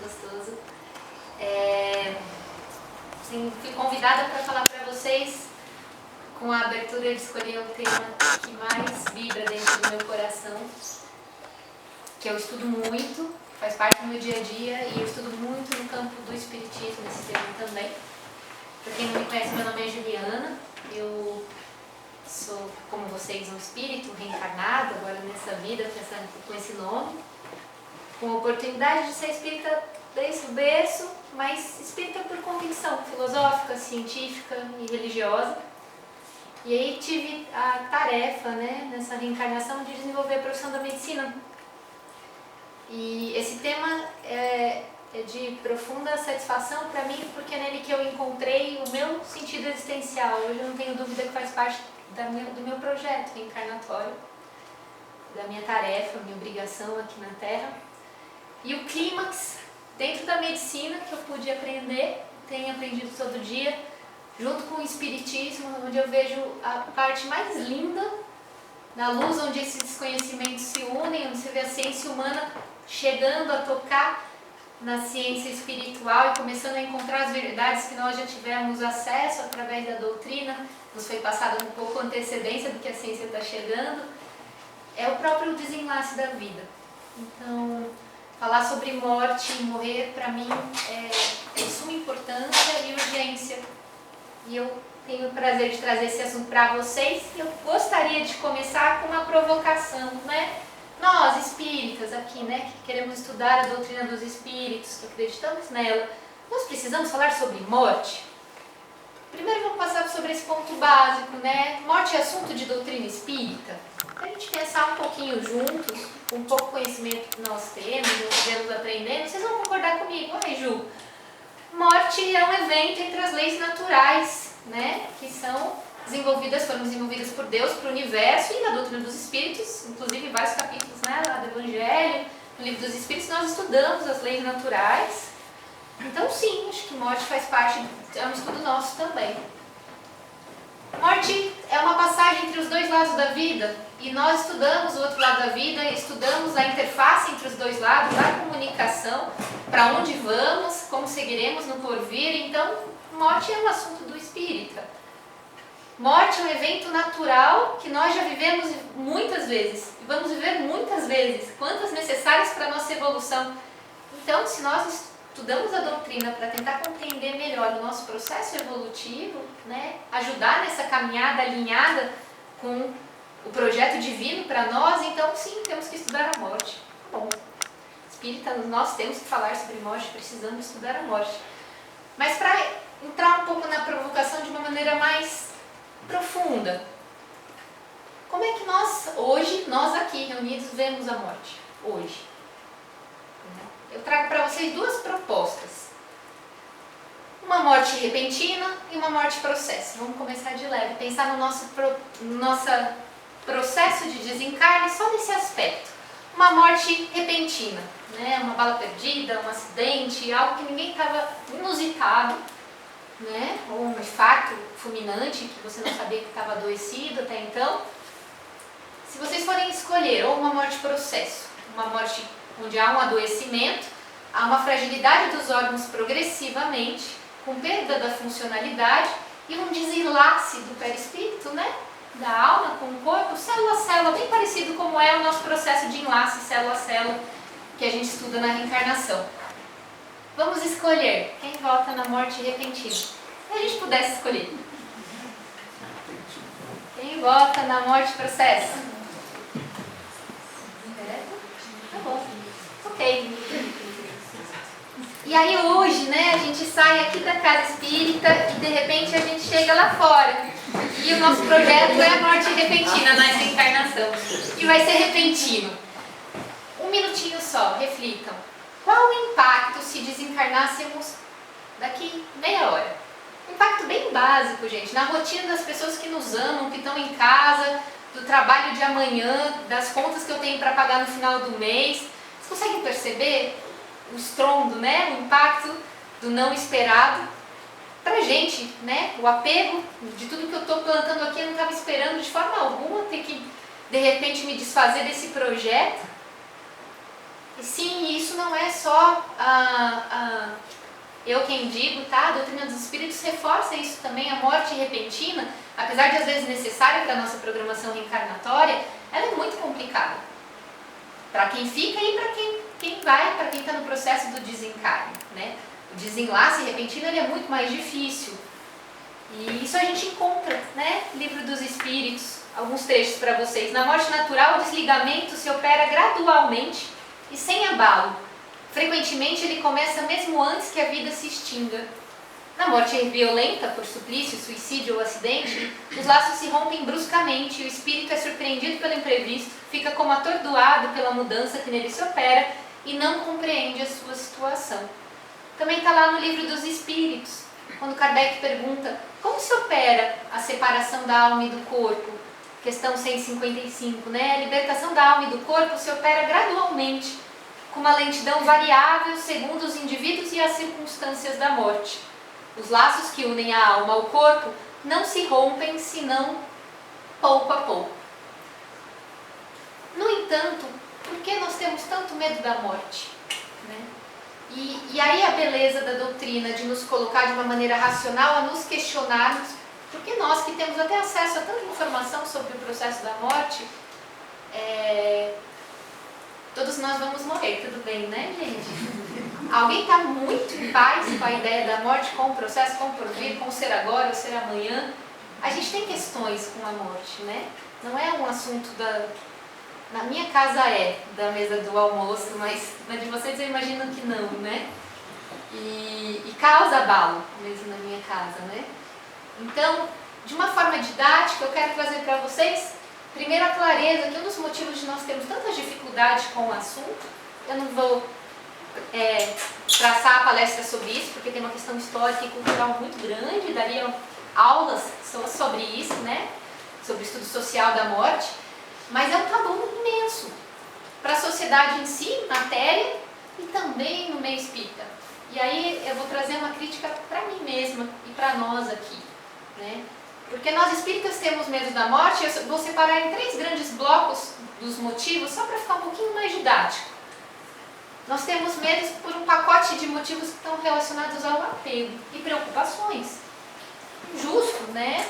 gostoso. Fui convidada para falar para vocês com a abertura de escolher o tema que mais vibra dentro do meu coração, que eu estudo muito, faz parte do meu dia a dia, e eu estudo muito no campo do espiritismo, nesse tema também. Para quem não me conhece, meu nome é Juliana, eu sou, como vocês, um espírito reencarnado agora nessa vida com esse nome, com a oportunidade de ser espírita desde o berço, mas espírita por convicção filosófica, científica e religiosa. E aí tive a tarefa, nessa reencarnação, de desenvolver a profissão da medicina. E esse tema é de profunda satisfação para mim, porque é nele que eu encontrei o meu sentido existencial. Hoje eu não tenho dúvida que faz parte do meu projeto reencarnatório, da minha tarefa, minha obrigação aqui na Terra. E o clímax dentro da medicina que eu pude aprender, tenho aprendido todo dia, junto com o espiritismo, onde eu vejo a parte mais linda, na luz onde esses conhecimentos se unem, onde você vê a ciência humana chegando a tocar na ciência espiritual e começando a encontrar as verdades que nós já tivemos acesso através da doutrina, nos foi passada um pouco antecedência do que a ciência está chegando, é o próprio desenlace da vida. Então, falar sobre morte e morrer, para mim, é de suma importância e urgência. E eu tenho o prazer de trazer esse assunto para vocês. Eu gostaria de começar com uma provocação, Nós, espíritas aqui, que queremos estudar a doutrina dos espíritos, que acreditamos nela, nós precisamos falar sobre morte? Primeiro vamos passar sobre esse ponto básico, Morte é assunto de doutrina espírita? Para a gente pensar um pouquinho juntos, com pouco conhecimento que nós temos, aprendendo, vocês vão concordar comigo, Ju? Morte é um evento entre as leis naturais, que foram desenvolvidas por Deus, para o universo, e na doutrina dos espíritos, inclusive em vários capítulos lá do Evangelho, no livro dos espíritos, nós estudamos as leis naturais. Então sim, acho que morte faz parte, é um estudo nosso também. Morte é uma passagem entre os dois lados da vida, e nós estudamos o outro lado da vida, estudamos a interface entre os dois lados, a comunicação, para onde vamos, como seguiremos no porvir. Então, morte é um assunto do espírita. Morte é um evento natural que nós já vivemos muitas vezes, e vamos viver muitas vezes, quantas necessárias para a nossa evolução. Então, se nós estudamos a doutrina para tentar compreender melhor o nosso processo evolutivo, ajudar nessa caminhada alinhada com o projeto divino para nós, então sim, temos que estudar a morte. Bom, espírita, nós temos que falar sobre morte, precisamos estudar a morte. Mas para entrar um pouco na provocação de uma maneira mais profunda, como é que nós aqui reunidos, vemos a morte hoje? Eu trago para vocês duas propostas. Uma morte repentina e uma morte processo. Vamos começar de leve, pensar no nosso processo de desencarne só nesse aspecto. Uma morte repentina, uma bala perdida, um acidente, algo que ninguém estava inusitado, ou um infarto fulminante que você não sabia que estava adoecido até então. Se vocês forem escolher ou uma morte processo, uma morte onde há um adoecimento, há uma fragilidade dos órgãos progressivamente, com perda da funcionalidade e um desenlace do perispírito, da alma com o corpo, célula a célula, bem parecido como é o nosso processo de enlace célula a célula que a gente estuda na reencarnação. Vamos escolher quem vota na morte repentina. Se a gente pudesse escolher. Quem vota na morte processo? Tá bom. Ok. E aí hoje, a gente sai aqui da casa espírita e de repente a gente chega lá fora. E o nosso projeto é a morte repentina nessa encarnação. E vai ser repentino. Um minutinho só, reflitam. Qual o impacto se desencarnássemos daqui meia hora? Um impacto bem básico, gente, na rotina das pessoas que nos amam, que estão em casa, do trabalho de amanhã, das contas que eu tenho para pagar no final do mês. Vocês conseguem perceber o estrondo, o impacto do não esperado? Pra gente, o apego de tudo que eu estou plantando aqui, eu não estava esperando de forma alguma ter que, de repente, me desfazer desse projeto. E sim, isso não é só quem digo, tá? A doutrina dos espíritos reforça isso também, a morte repentina, apesar de às vezes necessária para a nossa programação reencarnatória, ela é muito complicada. Para quem fica e para quem vai, para quem está no processo do desencarne, né? O desenlace repentino ele é muito mais difícil. E isso a gente encontra, né? Livro dos Espíritos, alguns trechos para vocês. Na morte natural, o desligamento se opera gradualmente e sem abalo. Frequentemente ele começa mesmo antes que a vida se extinga. Na morte violenta, por suplício, suicídio ou acidente, os laços se rompem bruscamente e o espírito é surpreendido pelo imprevisto, fica como atordoado pela mudança que nele se opera e não compreende a sua situação. Também está lá no Livro dos Espíritos, quando Kardec pergunta como se opera a separação da alma e do corpo. Questão 155, né? A libertação da alma e do corpo se opera gradualmente, com uma lentidão variável segundo os indivíduos e as circunstâncias da morte. Os laços que unem a alma ao corpo não se rompem senão pouco a pouco. No entanto, por que nós temos tanto medo da morte? Né? E aí a beleza da doutrina de nos colocar de uma maneira racional a nos questionarmos, porque nós que temos até acesso a tanta informação sobre o processo da morte, todos nós vamos morrer, tudo bem, né, gente? Alguém está muito em paz com a ideia da morte, com o processo, com o porvir, com o ser agora, o ser amanhã? A gente tem questões com a morte, né? Não é um assunto na minha casa da mesa do almoço, mas na de vocês eu imagino que não, né? E causa abalo mesmo na minha casa, né? Então, de uma forma didática, eu quero trazer para vocês, primeiro, a clareza, que um dos motivos de nós termos tantas dificuldades com o assunto, eu não vou traçar a palestra sobre isso, porque tem uma questão histórica e cultural muito grande, daria aulas sobre isso, né? Sobre o estudo social da morte, mas é um tabu imenso para a sociedade em si, matéria, e também no meio espírita. E aí eu vou trazer uma crítica para mim mesma e para nós aqui, né? Porque nós espíritas temos medo da morte, eu vou separar em 3 grandes blocos dos motivos, só para ficar um pouquinho mais didático. Nós temos medo por um pacote de motivos que estão relacionados ao apego e preocupações. Justo, né?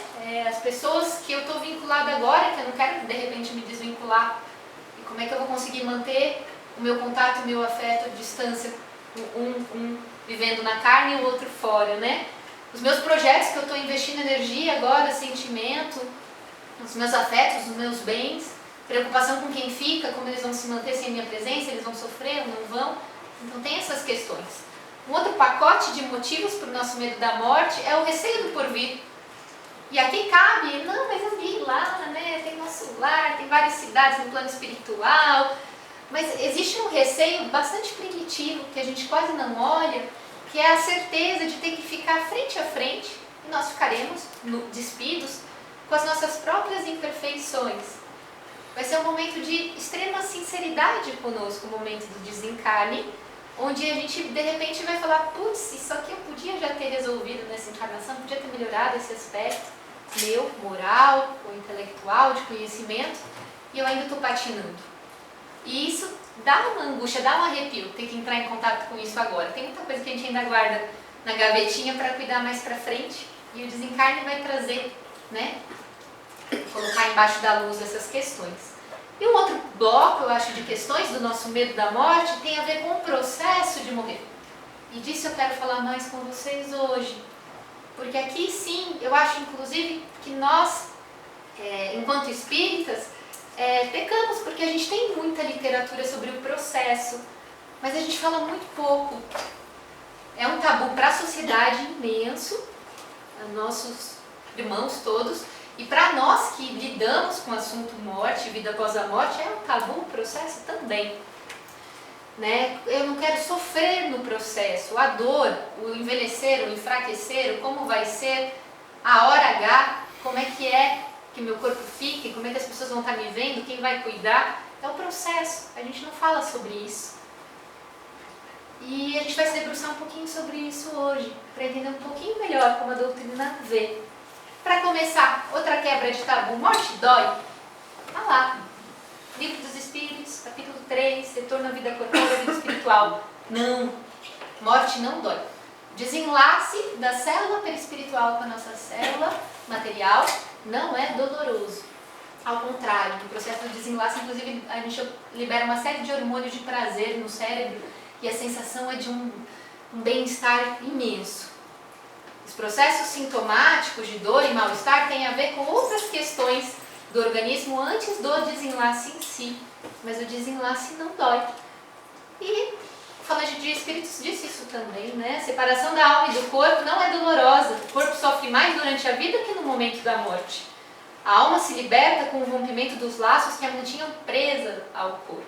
As pessoas que eu estou vinculada agora, que eu não quero de repente me desvincular, e como é que eu vou conseguir manter o meu contato, o meu afeto, a distância, um vivendo na carne e o outro fora, né? Os meus projetos que eu estou investindo energia agora, sentimento, os meus afetos, os meus bens, preocupação com quem fica, como eles vão se manter sem minha presença, eles vão sofrer ou não vão. Então tem essas questões. Um outro pacote de motivos para o nosso medo da morte é o receio do porvir. E aqui cabe, não, mas eu vi lá, né, tem nosso lar, tem várias cidades no plano espiritual, mas existe um receio bastante primitivo, que a gente quase não olha, que é a certeza de ter que ficar frente a frente, e nós ficaremos despidos com as nossas próprias imperfeições. Vai ser um momento de extrema sinceridade conosco, o momento do desencarne, onde a gente de repente vai falar, putz, isso aqui eu podia já ter resolvido nessa encarnação, podia ter melhorado esse aspecto meu, moral ou intelectual, de conhecimento, e eu ainda estou patinando. E isso dá uma angústia, dá um arrepio, tem que entrar em contato com isso agora. Tem muita coisa que a gente ainda guarda na gavetinha para cuidar mais para frente, e o desencarne vai trazer, né, colocar embaixo da luz essas questões. E um outro bloco, eu acho, de questões do nosso medo da morte tem a ver com o processo de morrer. E disso eu quero falar mais com vocês hoje. Porque aqui sim, eu acho inclusive que nós, enquanto espíritas, pecamos, porque a gente tem muita literatura sobre o processo, mas a gente fala muito pouco. É um tabu para a sociedade imenso, nossos irmãos todos, e para nós que lidamos com o assunto morte, vida após a morte, é um tabu o processo também. Né? Eu não quero sofrer no processo, a dor, o envelhecer, o enfraquecer, como vai ser, a hora H, como é que meu corpo fica, como é que as pessoas vão estar me vendo, quem vai cuidar. É o processo, a gente não fala sobre isso. E a gente vai se debruçar um pouquinho sobre isso hoje, para entender um pouquinho melhor como a doutrina vê. Para começar, outra quebra de tabu, morte dói? Tá lá, Livro dos Espíritos, capítulo 3, retorno à vida corpórea e vida espiritual. Não, morte não dói. Desenlace da célula perispiritual com a nossa célula material não é doloroso. Ao contrário, no processo do desenlace, inclusive, a gente libera uma série de hormônios de prazer no cérebro e a sensação é de um bem-estar imenso. Os processos sintomáticos de dor e mal-estar têm a ver com outras questões do organismo antes do desenlace em si, mas o desenlace não dói. E falando de espíritos disse isso também, né? A separação da alma e do corpo não é dolorosa. O corpo sofre mais durante a vida que no momento da morte. A alma se liberta com o rompimento dos laços que a mantinham presa ao corpo.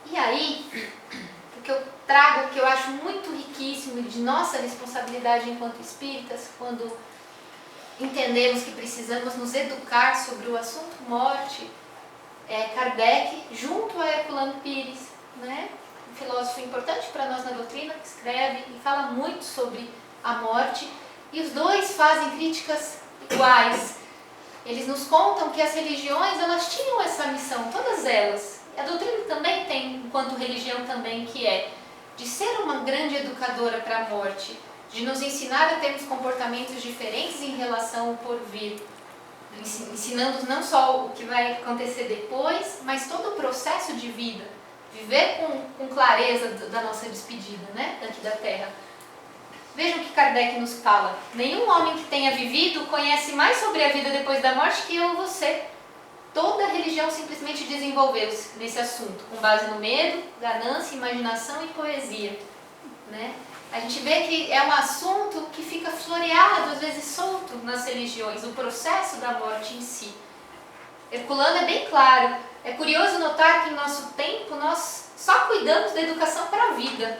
E aí, o que eu trago, que eu acho muito riquíssimo de nossa responsabilidade enquanto espíritas, quando entendemos que precisamos nos educar sobre o assunto morte, é Kardec, junto a Herculano Pires, né? Um filósofo importante para nós na doutrina, que escreve e fala muito sobre a morte, e os dois fazem críticas iguais. Eles nos contam que as religiões, elas tinham essa missão, todas elas. A doutrina também tem, enquanto religião também, que é de ser uma grande educadora para a morte, de nos ensinar a termos comportamentos diferentes em relação ao porvir, ensinando não só o que vai acontecer depois, mas todo o processo de vida, viver com clareza da nossa despedida, né, daqui da Terra. Vejam o que Kardec nos fala: nenhum homem que tenha vivido conhece mais sobre a vida depois da morte que eu ou você. Toda a religião simplesmente desenvolveu-se nesse assunto, com base no medo, ganância, imaginação e poesia, né? A gente vê que é um assunto que fica floreado, às vezes solto nas religiões, o processo da morte em si. Herculano é bem claro. É curioso notar que em nosso tempo nós só cuidamos da educação para a vida.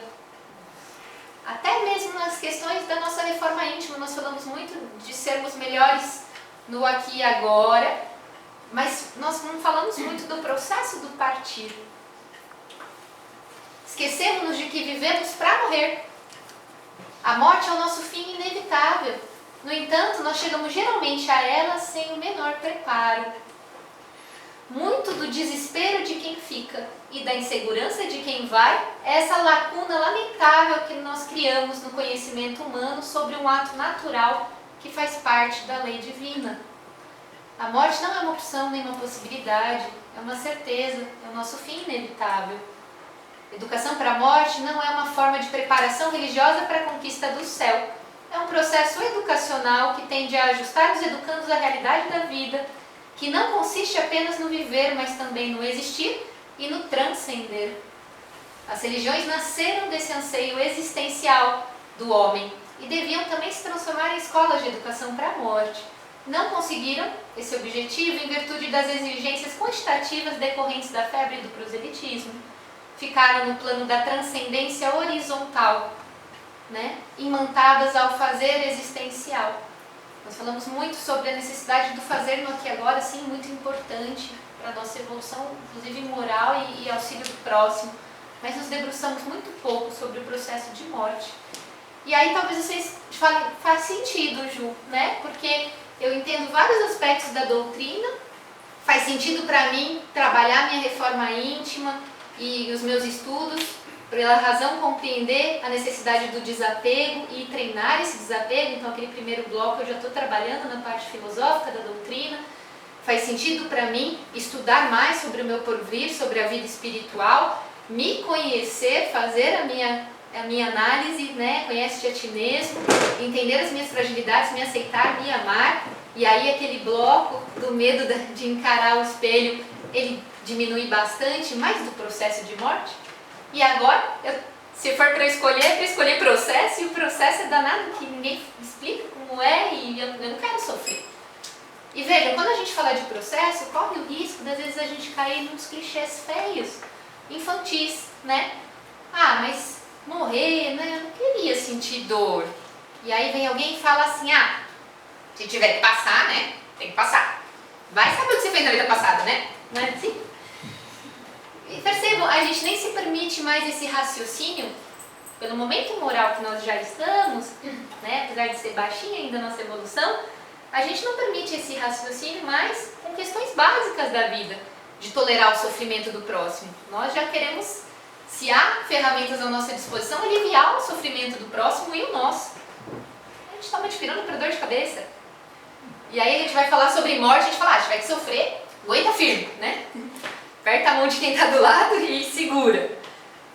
Até mesmo nas questões da nossa reforma íntima, nós falamos muito de sermos melhores no aqui e agora, mas nós não falamos muito do processo do partir. Esquecemos-nos de que vivemos para morrer. A morte é o nosso fim inevitável. No entanto, nós chegamos geralmente a ela sem o menor preparo. Muito do desespero de quem fica e da insegurança de quem vai é essa lacuna lamentável que nós criamos no conhecimento humano sobre um ato natural que faz parte da lei divina. A morte não é uma opção nem uma possibilidade, é uma certeza, é o nosso fim inevitável. Educação para a morte não é uma forma de preparação religiosa para a conquista do céu. É um processo educacional que tende a ajustar os educandos à realidade da vida, que não consiste apenas no viver, mas também no existir e no transcender. As religiões nasceram desse anseio existencial do homem e deviam também se transformar em escolas de educação para a morte. Não conseguiram esse objetivo em virtude das exigências quantitativas decorrentes da febre do proselitismo. Ficaram no plano da transcendência horizontal, né? Imantadas ao fazer existencial. Nós falamos muito sobre a necessidade do fazer no aqui e agora, sim, muito importante para a nossa evolução, inclusive moral e auxílio do próximo. Mas nos debruçamos muito pouco sobre o processo de morte. E aí talvez vocês falem, faz sentido, Ju, né? Porque eu entendo vários aspectos da doutrina, faz sentido para mim trabalhar minha reforma íntima e os meus estudos, pela razão compreender a necessidade do desapego e treinar esse desapego. Então aquele primeiro bloco eu já estou trabalhando na parte filosófica da doutrina. Faz sentido para mim estudar mais sobre o meu porvir, sobre a vida espiritual, me conhecer, fazer a minha análise, né? Conhece-te a ti mesmo, entender as minhas fragilidades, me aceitar, me amar. E aí aquele bloco do medo de encarar o espelho, ele diminui bastante, mais do processo de morte. E agora, se for para escolher processo, e o processo é danado que ninguém explica como é e eu não quero sofrer. E vejam, quando a gente fala de processo, corre o risco de às vezes a gente cair nos clichês feios, infantis, né? Ah, mas morrer, né? Eu não queria sentir dor. E aí vem alguém e fala assim, se tiver que passar, né? Tem que passar. Vai saber o que você fez na vida passada, né? Não é assim? E percebam, a gente nem se permite mais esse raciocínio, pelo momento moral que nós já estamos, né? Apesar de ser baixinha ainda a nossa evolução, a gente não permite esse raciocínio mais com questões básicas da vida, de tolerar o sofrimento do próximo. Nós já queremos, se há ferramentas à nossa disposição, aliviar o sofrimento do próximo e o nosso. A gente toma dipirona para dor de cabeça. E aí a gente vai falar sobre morte, a gente fala, tiver que sofrer, aguenta firme, né? Aperta a mão de quem está do lado e segura.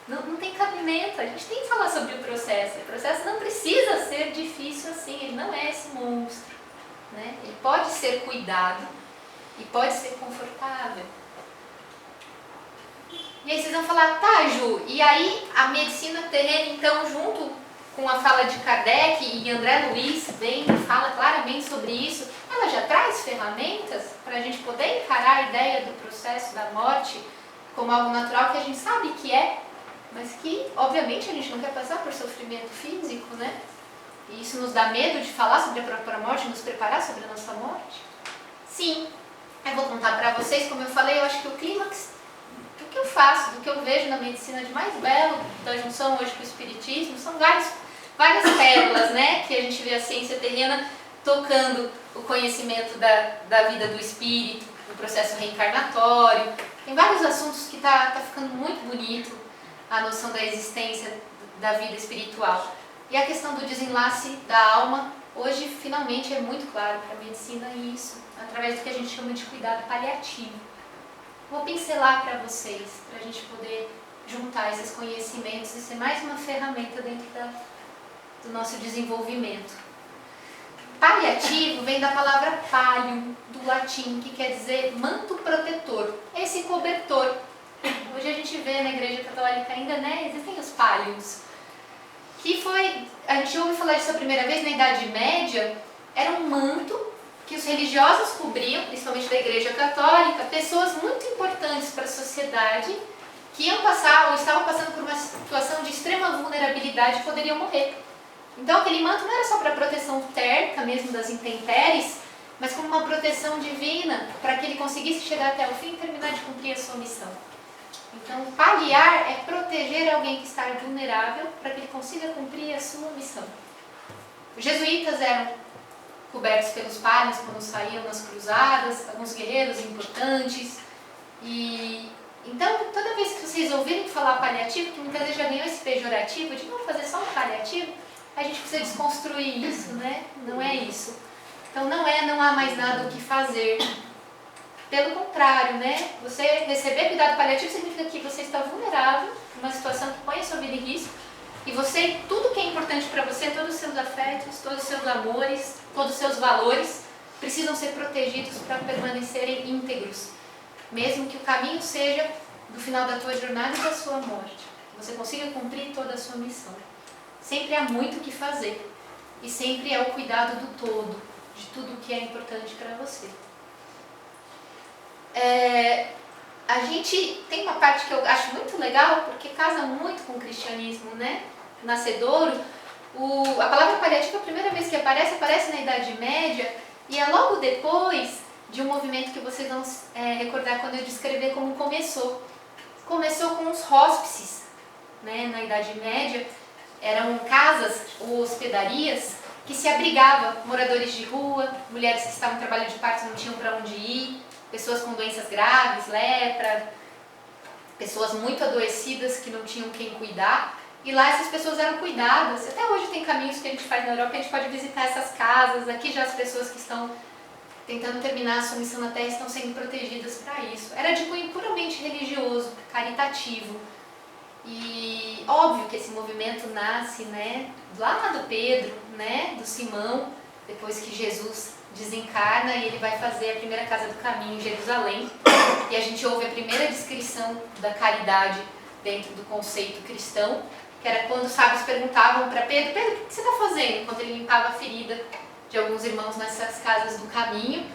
Não tem cabimento, a gente tem que falar sobre o processo. O processo não precisa ser difícil assim, ele não é esse monstro, né? Ele pode ser cuidado e pode ser confortável. E aí vocês vão falar, tá, Ju, e aí a medicina terrena, então, junto com a fala de Kardec e André Luiz, vem e fala claramente sobre isso, ela já traz ferramentas para a gente poder encarar a ideia do processo da morte como algo natural que a gente sabe que é, mas que, obviamente, a gente não quer passar por sofrimento físico, né? E isso nos dá medo de falar sobre a própria morte, nos preparar sobre a nossa morte? Sim. Eu vou contar para vocês, como eu falei, eu acho que o clímax do que eu faço, do que eu vejo na medicina de mais belo, da junção hoje com o espiritismo, são várias pérolas, né? Que a gente vê a ciência terrena tocando o conhecimento da vida do espírito, do processo reencarnatório. Tem vários assuntos que tá ficando muito bonito, a noção da existência da vida espiritual. E a questão do desenlace da alma, hoje finalmente é muito claro para a medicina isso, através do que a gente chama de cuidado paliativo. Vou pincelar para vocês, para a gente poder juntar esses conhecimentos e ser mais uma ferramenta dentro do nosso desenvolvimento. Paliativo vem da palavra pallium, do latim, que quer dizer manto protetor, esse cobertor. Hoje a gente vê na Igreja Católica ainda, né, existem os palliums, que a gente ouve falar disso a primeira vez na Idade Média, era um manto que os religiosos cobriam, principalmente da Igreja Católica, pessoas muito importantes para a sociedade, que iam passar ou estavam passando por uma situação de extrema vulnerabilidade e poderiam morrer. Então aquele manto não era só para proteção térmica mesmo das intempéries, mas como uma proteção divina para que ele conseguisse chegar até o fim e terminar de cumprir a sua missão. Então, paliar é proteger alguém que está vulnerável para que ele consiga cumprir a sua missão. Os jesuítas eram cobertos pelos palhos quando saíam nas cruzadas, alguns guerreiros importantes. E então, toda vez que vocês ouvirem falar paliativo, que muitas vezes já ganhou esse pejorativo de não fazer só um paliativo, a gente precisa desconstruir isso, né? Não é isso. Então, não há mais nada o que fazer. Pelo contrário, né? Você receber cuidado paliativo significa que você está vulnerável, numa situação que põe a sua vida em risco, e você, tudo que é importante para você, todos os seus afetos, todos os seus amores, todos os seus valores, precisam ser protegidos para permanecerem íntegros. Mesmo que o caminho seja do final da tua jornada e da sua morte. Que você consiga cumprir toda a sua missão. Sempre há muito o que fazer. E sempre é o cuidado do todo, de tudo que é importante para você. A gente tem uma parte que eu acho muito legal, porque casa muito com o cristianismo, né? Nascedouro. A palavra paliativa, a primeira vez que aparece na Idade Média, e é logo depois de um movimento que vocês vão recordar quando eu descrever como começou. Começou com os hóspices, né? Na Idade Média. Eram casas ou hospedarias que se abrigavam moradores de rua, mulheres que estavam em trabalho de parto e não tinham para onde ir, pessoas com doenças graves, lepra, pessoas muito adoecidas que não tinham quem cuidar. E lá essas pessoas eram cuidadas. Até hoje tem caminhos que a gente faz na Europa, a gente pode visitar essas casas. Aqui já as pessoas que estão tentando terminar a sua missão na Terra estão sendo protegidas para isso. Era de cunho puramente religioso, caritativo. E óbvio que esse movimento nasce, né, lá do Pedro, né, do Simão, depois que Jesus desencarna e ele vai fazer a primeira casa do caminho em Jerusalém. E a gente ouve a primeira descrição da caridade dentro do conceito cristão, que era quando os sábios perguntavam para Pedro, Pedro, o que você está fazendo? Enquanto ele limpava a ferida de alguns irmãos nessas casas do caminho,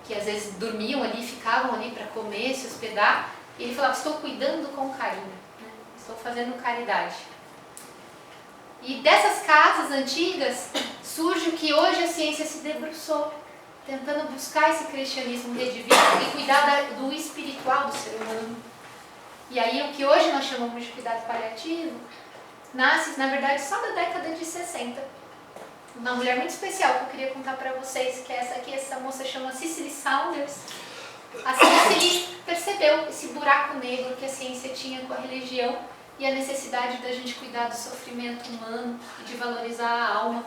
que às vezes dormiam ali, ficavam ali para comer, se hospedar, e ele falava, estou cuidando com carinho, né? Estou fazendo caridade. E dessas casas antigas surge o que hoje a ciência se debruçou, tentando buscar esse cristianismo redivino e cuidar do espiritual do ser humano. E aí o que hoje nós chamamos de cuidado paliativo nasce, na verdade, só da década de 60. Uma mulher muito especial que eu queria contar para vocês, que é essa aqui, essa moça chama Cicely Saunders. A Cicely percebeu esse buraco negro que a ciência tinha com a religião e a necessidade da gente cuidar do sofrimento humano e de valorizar a alma.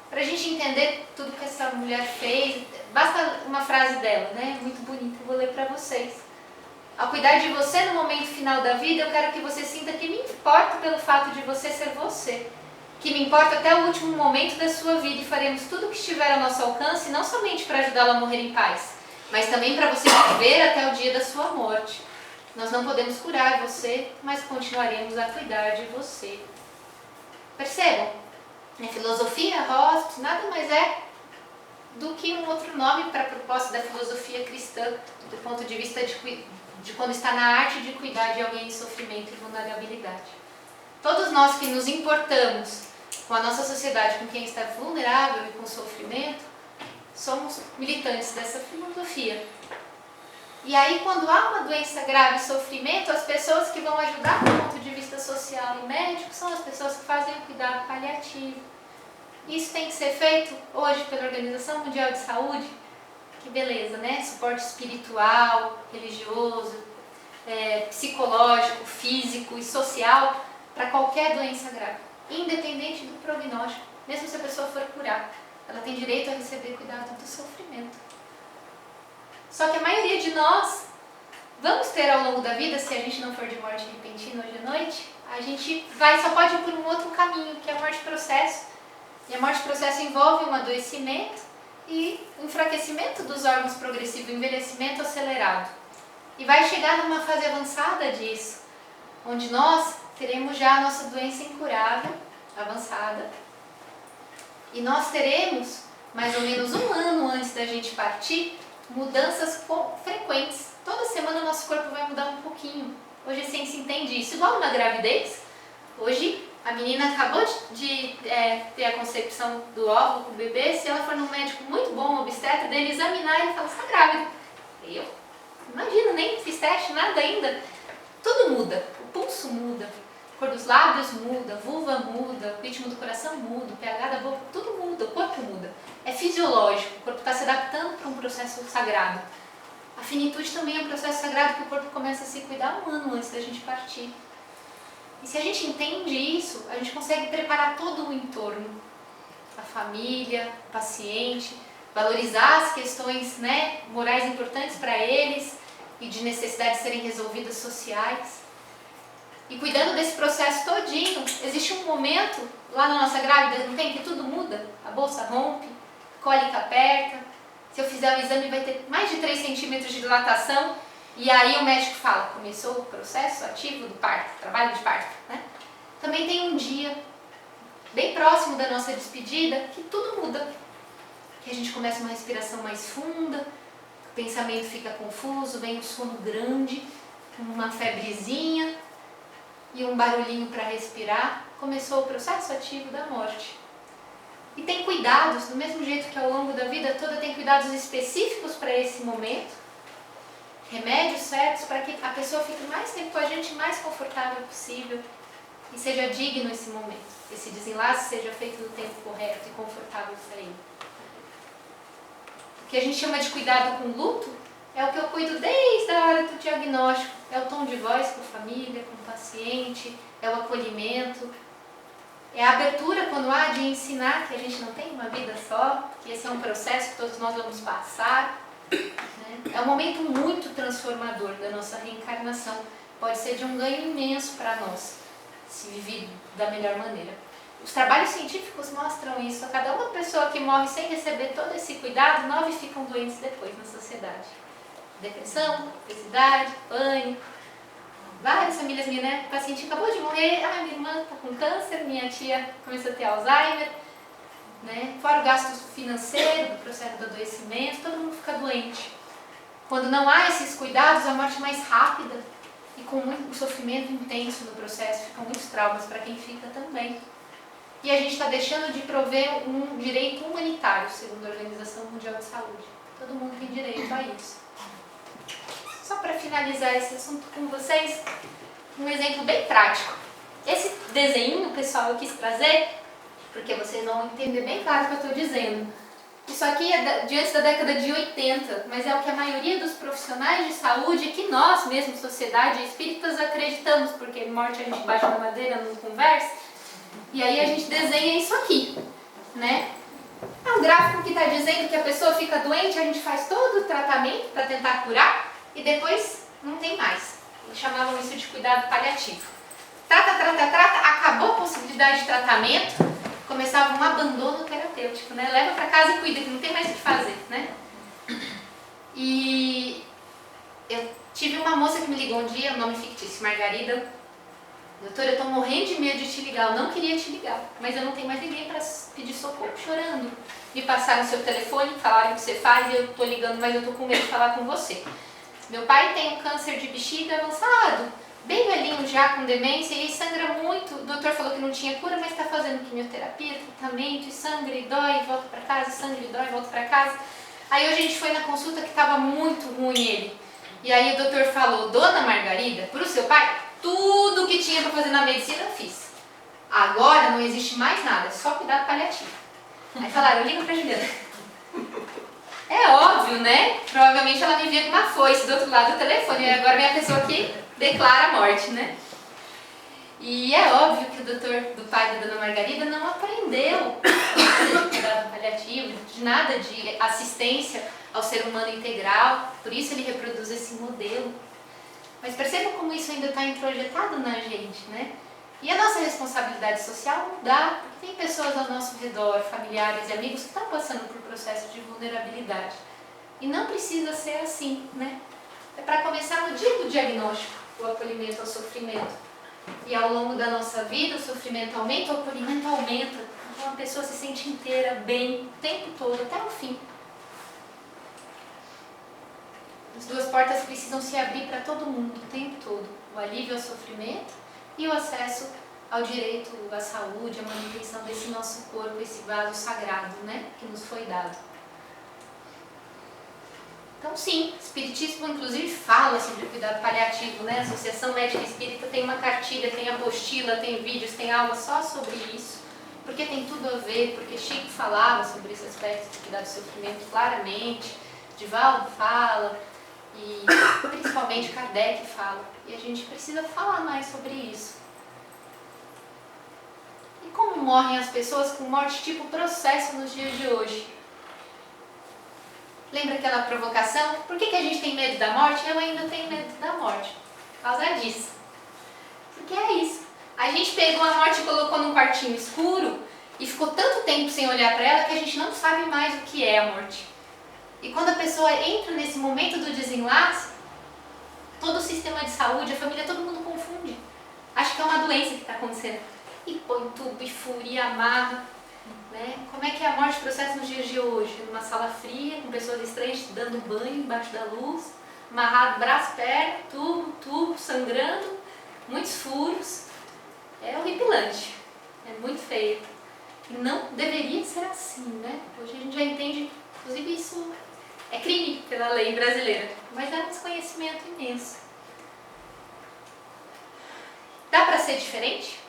Para a gente entender tudo que essa mulher fez, basta uma frase dela, né? Muito bonita, eu vou ler para vocês. Ao cuidar de você no momento final da vida, eu quero que você sinta que me importo pelo fato de você ser você. Que me importa até o último momento da sua vida e faremos tudo o que estiver ao nosso alcance, não somente para ajudá-la a morrer em paz, mas também para você viver até o dia da sua morte. Nós não podemos curar você, mas continuaremos a cuidar de você. Percebam? A filosofia hospice nada mais é do que um outro nome para a proposta da filosofia cristã, do ponto de vista de quando está na arte de cuidar de alguém em sofrimento e vulnerabilidade. Todos nós que nos importamos com a nossa sociedade, com quem está vulnerável e com sofrimento, somos militantes dessa filosofia. E aí, quando há uma doença grave e sofrimento, as pessoas que vão ajudar do ponto de vista social e médico são as pessoas que fazem o cuidado paliativo. Isso tem que ser feito hoje pela Organização Mundial de Saúde. Que beleza, né? Suporte espiritual, religioso, psicológico, físico e social para qualquer doença grave, independente do prognóstico. Mesmo se a pessoa for curar, ela tem direito a receber cuidado do sofrimento. Só que a maioria de nós vamos ter ao longo da vida, se a gente não for de morte repentina hoje à noite, a gente só pode ir por um outro caminho, que é a morte-processo. E a morte-processo envolve um adoecimento e enfraquecimento dos órgãos progressivo, envelhecimento acelerado. E vai chegar numa fase avançada disso, onde nós teremos já a nossa doença incurável, avançada, e nós teremos, mais ou menos um ano antes da gente partir, mudanças frequentes. Toda semana o nosso corpo vai mudar um pouquinho. Hoje a ciência entende isso. Igual na gravidez, hoje a menina acabou de ter a concepção do óvulo com o bebê. Se ela for num médico muito bom, obstetra, dele examinar e falar, você está grávida. Eu? Imagina, nem fiz teste, nada ainda. Tudo muda. O pulso muda, a cor dos lábios muda, a vulva muda, o ritmo do coração muda, o pH da boca, tudo muda, o corpo muda. É fisiológico, o corpo está se adaptando para um processo sagrado. A finitude também é um processo sagrado que o corpo começa a se cuidar um ano antes da gente partir. E se a gente entende isso, a gente consegue preparar todo o entorno. A família, o paciente, valorizar as questões, né, morais importantes para eles e de necessidade de serem resolvidas sociais. E cuidando desse processo todinho, existe um momento lá na nossa grávida, não tem, que tudo muda, a bolsa rompe, cólica aperta, se eu fizer o exame vai ter mais de 3 centímetros de dilatação, e aí o médico fala, começou o processo ativo do parto, trabalho de parto, né? Também tem um dia, bem próximo da nossa despedida, que tudo muda, que a gente começa uma respiração mais funda, o pensamento fica confuso, vem um sono grande, uma febrezinha e um barulhinho para respirar, começou o processo ativo da morte. E tem cuidados, do mesmo jeito que ao longo da vida toda tem cuidados específicos para esse momento, remédios certos para que a pessoa fique mais tempo com a gente, mais confortável possível e seja digno esse momento, esse desenlace seja feito no tempo correto e confortável para ele. O que a gente chama de cuidado com luto é o que eu cuido desde a hora do diagnóstico, é o tom de voz com a família, com o paciente, é o acolhimento, é a abertura quando há de ensinar que a gente não tem uma vida só, que esse é um processo que todos nós vamos passar. Né? É um momento muito transformador da nossa reencarnação. Pode ser de um ganho imenso para nós, se vivido da melhor maneira. Os trabalhos científicos mostram isso. A cada uma pessoa que morre sem receber todo esse cuidado, 9 ficam doentes depois na sociedade. Depressão, obesidade, pânico. Várias famílias minhas, né? O paciente acabou de morrer, minha irmã está com câncer, minha tia começou a ter Alzheimer, né? Fora o gasto financeiro do processo do adoecimento, todo mundo fica doente. Quando não há esses cuidados, a morte é mais rápida e com muito sofrimento intenso no processo, ficam muitos traumas para quem fica também. E a gente está deixando de prover um direito humanitário, segundo a Organização Mundial de Saúde. Todo mundo tem direito a isso. Só para finalizar esse assunto com vocês, um exemplo bem prático. Esse desenho, pessoal, eu quis trazer, porque vocês vão entender bem claro o que eu estou dizendo. Isso aqui é de antes da década de 80, mas é o que a maioria dos profissionais de saúde, que nós mesmos, sociedade espíritas, acreditamos, porque morte a gente bate na madeira, não conversa, e aí a gente desenha isso aqui, né? É um gráfico que está dizendo que a pessoa fica doente, a gente faz todo o tratamento para tentar curar, e depois não tem mais. Eles chamavam isso de cuidado paliativo. Trata, acabou a possibilidade de tratamento, começava um abandono terapêutico, né? Leva para casa e cuida, que não tem mais o que fazer, né? E eu tive uma moça que me ligou um dia, nome fictício, Margarida. Doutora, eu estou morrendo de medo de te ligar, eu não queria te ligar, mas eu não tenho mais ninguém para pedir socorro, chorando. Me passaram o seu telefone, falaram o que você faz e eu estou ligando, mas eu estou com medo de falar com você. Meu pai tem um câncer de bexiga avançado, bem velhinho já, com demência, e sangra muito. O doutor falou que não tinha cura, mas está fazendo quimioterapia, tratamento, e sangra e dói, volta para casa, sangra e dói, volta para casa. Aí hoje a gente foi na consulta que estava muito ruim ele. E aí o doutor falou, Dona Margarida, para o seu pai, tudo que tinha para fazer na medicina eu fiz. Agora não existe mais nada, é só cuidado paliativo. Aí falaram, eu ligo para Juliana. É óbvio, né? Provavelmente ela me via com uma foice do outro lado do telefone. E agora vem a pessoa que declara a morte, né? E é óbvio que o doutor do pai da Dona Margarida não aprendeu de cuidado paliativo, de nada de assistência ao ser humano integral. Por isso ele reproduz esse modelo. Mas perceba como isso ainda está introjetado na gente, né? E a nossa responsabilidade social mudar, porque tem pessoas ao nosso redor, familiares e amigos que estão passando por processo de vulnerabilidade. E não precisa ser assim, né? É para começar no dia do diagnóstico, o acolhimento ao sofrimento. E ao longo da nossa vida, o sofrimento aumenta, o acolhimento aumenta. Então a pessoa se sente inteira, bem, o tempo todo, até o fim. As duas portas precisam se abrir para todo mundo, o tempo todo. O alívio ao sofrimento e o acesso ao direito à saúde, à manutenção desse nosso corpo, esse vaso sagrado, né, que nos foi dado. Então sim, o Espiritismo inclusive fala sobre cuidado paliativo, né? A Associação Médica Espírita tem uma cartilha, tem apostila, tem vídeos, tem aula só sobre isso, porque tem tudo a ver, porque Chico falava sobre esse aspecto de cuidado do sofrimento claramente, Divaldo fala, e principalmente Kardec fala, e a gente precisa falar mais sobre isso. E como morrem as pessoas com morte tipo processo nos dias de hoje? Lembra aquela provocação? Por que a gente tem medo da morte? Eu ainda tenho medo da morte. Por causa disso. Porque é isso. A gente pegou a morte e colocou num quartinho escuro e ficou tanto tempo sem olhar para ela que a gente não sabe mais o que é a morte. E quando a pessoa entra nesse momento do desenlace, todo o sistema de saúde, a família, todo mundo confunde. Acha que é uma doença que está acontecendo. E põe tubo, e fura, e amarra. Né? Como é que é a morte processo nos dias de hoje? Numa sala fria, com pessoas estranhas dando banho embaixo da luz, amarrado braço, perna, tubo, sangrando, muitos furos. É horripilante, é muito feio. E não deveria ser assim, né? Hoje a gente já entende, inclusive isso é crime pela lei brasileira, mas é um desconhecimento imenso. Dá para ser diferente?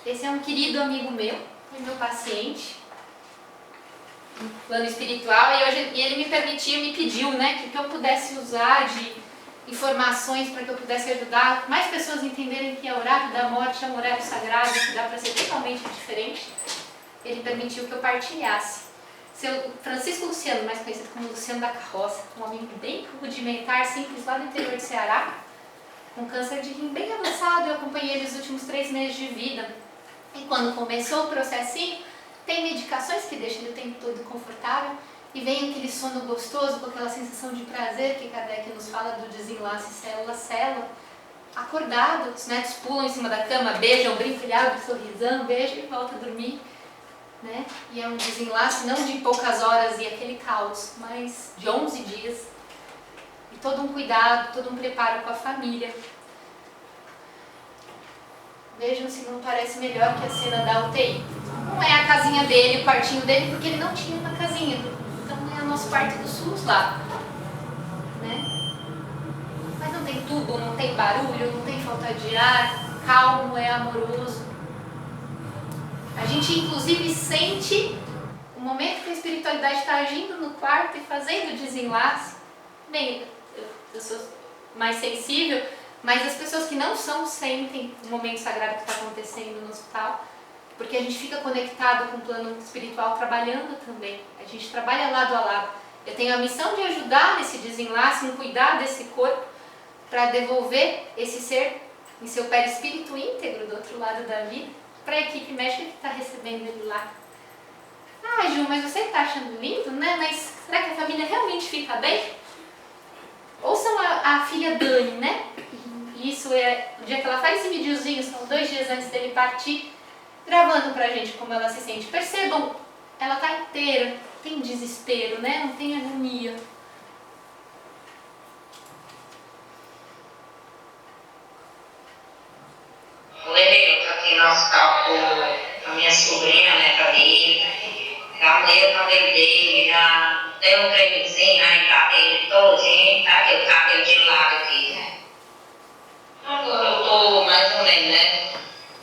Esse é um querido amigo meu, foi meu paciente, no plano espiritual, e ele me pediu, né, que eu pudesse usar de informações para que eu pudesse ajudar mais pessoas a entenderem que o horário da morte é um horário sagrado, que dá para ser totalmente diferente. Ele permitiu que eu partilhasse. Seu Francisco Luciano, mais conhecido como Luciano da Carroça, um homem bem rudimentar, simples, lá do interior de Ceará, com câncer de rim bem avançado. Eu acompanhei ele os últimos 3 meses de vida. E quando começou o processinho, tem medicações que deixam ele o tempo todo confortável, e vem aquele sono gostoso, com aquela sensação de prazer que Kardec nos fala do desenlace célula a célula. Acordado, os netos pulam em cima da cama, beijam, brincam, abrem sorrisão, beijam e volta a dormir. Né? E é um desenlace não de poucas horas e aquele caos, mas de 11 dias. E todo um cuidado, todo um preparo com a família. Vejam se não parece melhor que a cena da UTI. Não é a casinha dele, o quartinho dele, porque ele não tinha uma casinha. Então é o nosso quarto do SUS lá. Né? Mas não tem tubo, não tem barulho, não tem falta de ar, calmo, é amoroso. A gente inclusive sente momento que a espiritualidade está agindo no quarto e fazendo o desenlace, bem, eu sou mais sensível, mas as pessoas que não são sentem o momento sagrado que está acontecendo no hospital, porque a gente fica conectado com o plano espiritual trabalhando também. A gente trabalha lado a lado. Eu tenho a missão de ajudar nesse desenlace, em cuidar desse corpo, para devolver esse ser em seu perispírito íntegro do outro lado da vida, para a equipe médica que está recebendo ele lá. Ah, Ju, mas você está achando lindo, né? Mas será que a família realmente fica bem? Ouçam a filha Dani, né? Isso é o dia que ela faz esse videozinho, são 2 dias antes dele partir, gravando pra gente como ela se sente. Percebam, ela tá inteira, não tem desespero, né? Não tem agonia. O Lele tá aqui no hospital com a minha sobrinha, né, pra vir. Já mudei o cabelo dele, já dei um cremezinho, aí tá ele todinho, tá aqui o cabelo de lado aqui, né? Agora eu tô mais ou menos, né?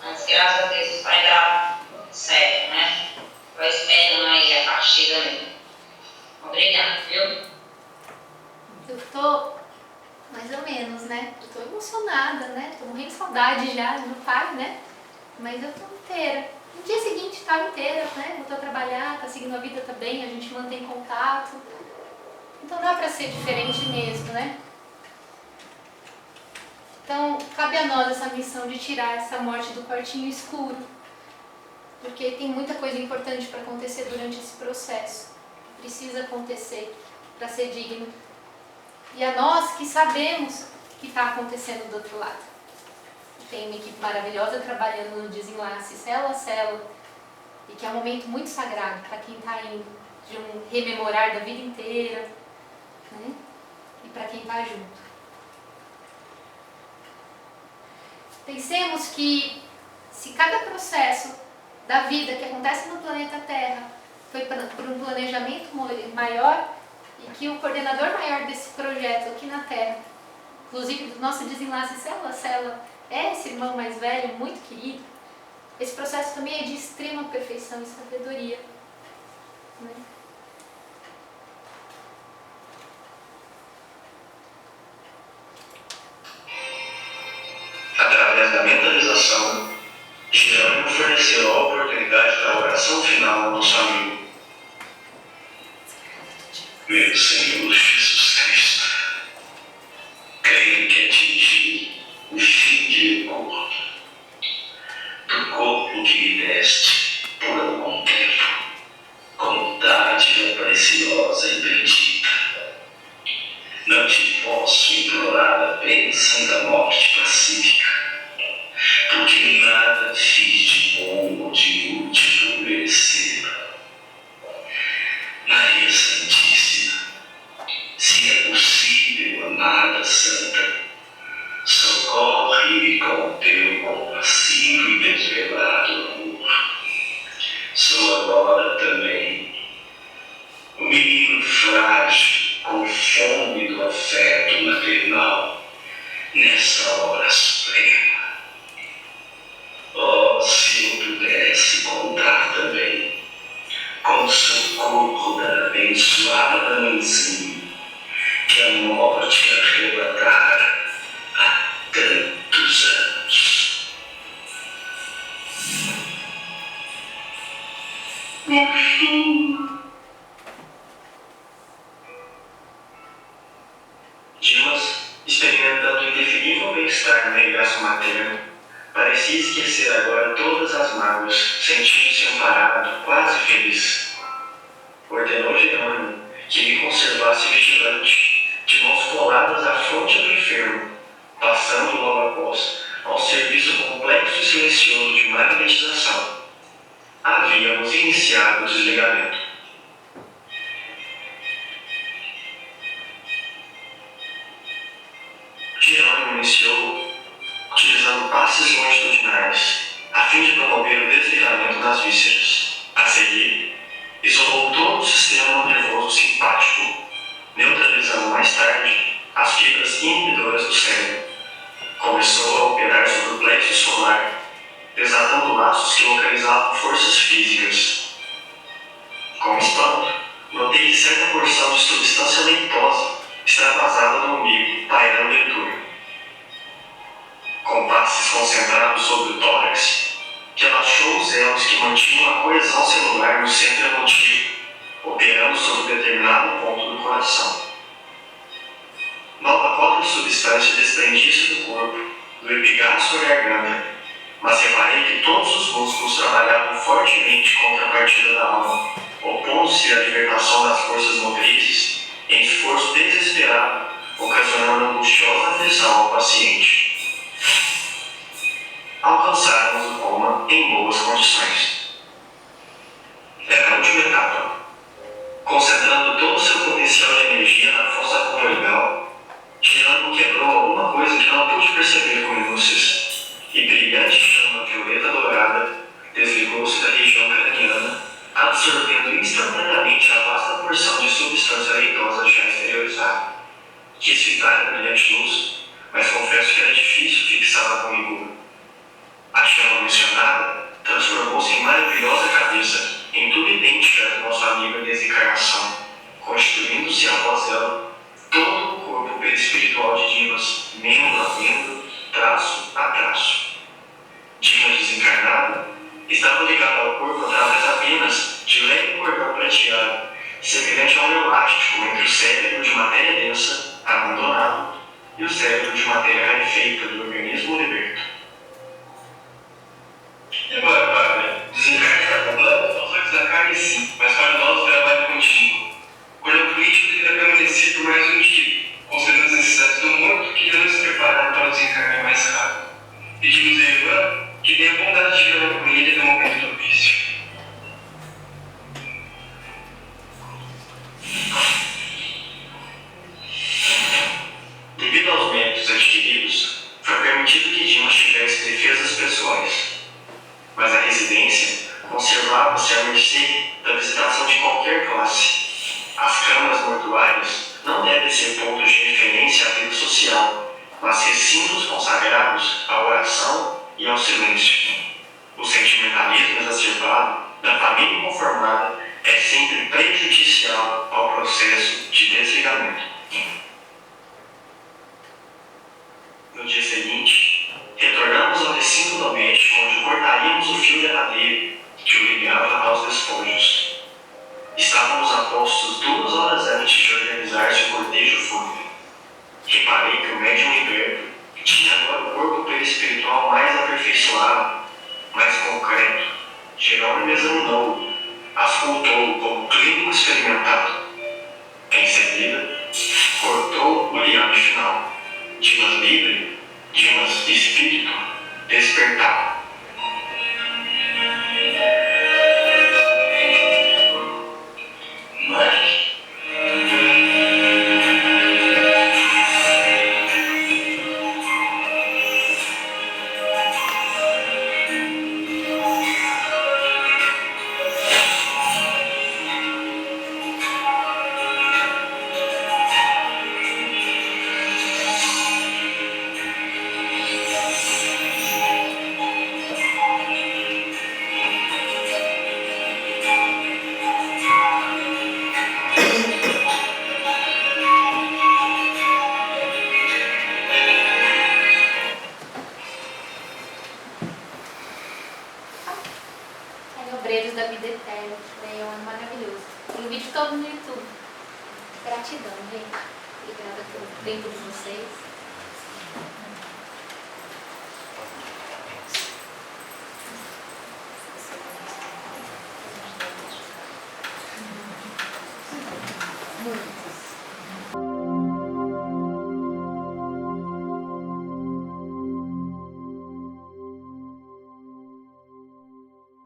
Mas graças a Deus vai dar certo, né? Tô esperando aí a partida mesmo. Obrigada, viu? Eu tô mais ou menos, né? Eu tô emocionada, né? Tô morrendo de saudade já do pai, né? Mas eu tô inteira. No dia seguinte estava inteira, né? Voltou a trabalhar, tá seguindo a vida, tá bem, a gente mantém contato. Então dá pra ser diferente mesmo, né? Então, cabe a nós essa missão de tirar essa morte do quartinho escuro, porque tem muita coisa importante para acontecer durante esse processo. Precisa acontecer para ser digno. E a nós que sabemos o que está acontecendo do outro lado. Tem uma equipe maravilhosa trabalhando no desenlace, célula a célula, e que é um momento muito sagrado para quem está indo, de um rememorar da vida inteira, né? E para quem está junto. Pensemos que se cada processo da vida que acontece no planeta Terra foi por um planejamento maior e que o coordenador maior desse projeto aqui na Terra, inclusive do nosso desenlace célula a célula, é esse irmão mais velho, muito querido, esse processo também é de extrema perfeição e sabedoria, né? Através da mentalização, Jerônimo forneceu a oportunidade da oração final ao nosso amigo. Meu Senhor Jesus Cristo, creio que atingi o fim de meu corpo, do corpo que me deste por algum tempo, como dádiva preciosa e bendita. Não te posso implorar a bênção da morte pacífica, porque nada fiz de bom ou de útil por merecê-la. Maria Santíssima, se é possível, amada Santa, socorre-me com o teu compassivo e desvelado amor. Sou agora também um menino frágil, com fome do afeto maternal, nessa hora suprema. Oh, se eu pudesse contar também com o socorro da abençoada mãezinha que a morte arrebatara há tantos anos. Meu filho. Dimas, experimentando indefinível bem-estar no regaço materno, parecia esquecer agora todas as mágoas, sentindo-se amparado, quase feliz. Ordenou Jerônimo que lhe conservasse vigilante, de mãos coladas à fronte do enfermo, passando logo após ao serviço complexo e silencioso de magnetização. Havíamos iniciado o desligamento. Jerônimo iniciou utilizando passes longitudinais, a fim de promover o desligamento das vísceras. A seguir, isolou todo o sistema nervoso simpático, neutralizando mais tarde as fibras inibidoras do cérebro. Começou a operar sobre o plexo solar, desatando laços que localizavam forças físicas. Com espanto, notei que certa porção de substância leitosa extravasada no umbigo, pairando em torno. Com passes concentrados sobre o tórax, relaxou os elos que mantinham a coesão celular no centro emotivo, operando sobre determinado ponto do coração. Nova cota de substância desprendia-se do corpo, do epigástrio à garganta, mas reparei que todos os músculos trabalhavam fortemente contra a partida da alma, opondo-se à libertação das forças motrizes, em esforço desesperado, ocasionando angustiosa aflição ao paciente. Alcançáramos o coma em boas condições. Era a última etapa. Concentrando todo o seu potencial de energia na fossa coroidal, Tirano quebrou alguma coisa que não pude perceber com minúcias, e brilhante chama violeta dourada desligou-se da região craniana, absorvendo instantaneamente a vasta porção de substância leitosa já exteriorizada. Quis fitar a brilhante luz, mas confesso que era difícil fixá-la com rigor. A chama mencionada transformou-se em maravilhosa cabeça, em tudo idêntica do nosso amigo em desencarnação, constituindo-se após ela todo o corpo perispiritual de Dimas, membro a membro, traço a traço. Dimas desencarnado estava ligado ao corpo através apenas de leve cordão prateado, semelhante a um elástico entre o cérebro de matéria densa, abandonado, e o cérebro de matéria rarefeita do organismo liberto. E agora, padre, desencarne está completo? Aos olhos da carne, sim, mas para nós o trabalho contínuo. O olhar político deverá permanecer por mais um dia, considerando as necessidades do morto que irá nos preparar para o desencarne mais rápido. Pedimos a Irmã que tenha a bondade de ver a companhia no momento propício. Devido aos méritos adquiridos, foi permitido que Dimas tivesse defesas pessoais, mas a residência conservava-se à mercê da visitação de qualquer classe. As câmaras mortuárias não devem ser pontos de referência à vida social, mas recintos consagrados à oração e ao silêncio. O sentimentalismo exacerbado da família inconformada é sempre prejudicial ao processo de desligamento. No dia seguinte, retornamos ao recinto doméstico onde cortaríamos o fio derradeiro que o ligava aos despojos. Estávamos a postos 2 horas antes de organizar-se o cortejo fúnebre. Reparei que o médium liberto tinha agora o corpo perispiritual mais aperfeiçoado, mais concreto. Jerônimo examinou-o, auscultou-o como clínico experimentado. Em seguida, cortou o liame final. Dimas livre, Dimas espírito, despertado. Mãe. Obreiros da Vida Eterna, é um ano maravilhoso. Tem um vídeo todo no YouTube. Gratidão, gente. Obrigada pelo tempo de vocês. Muito.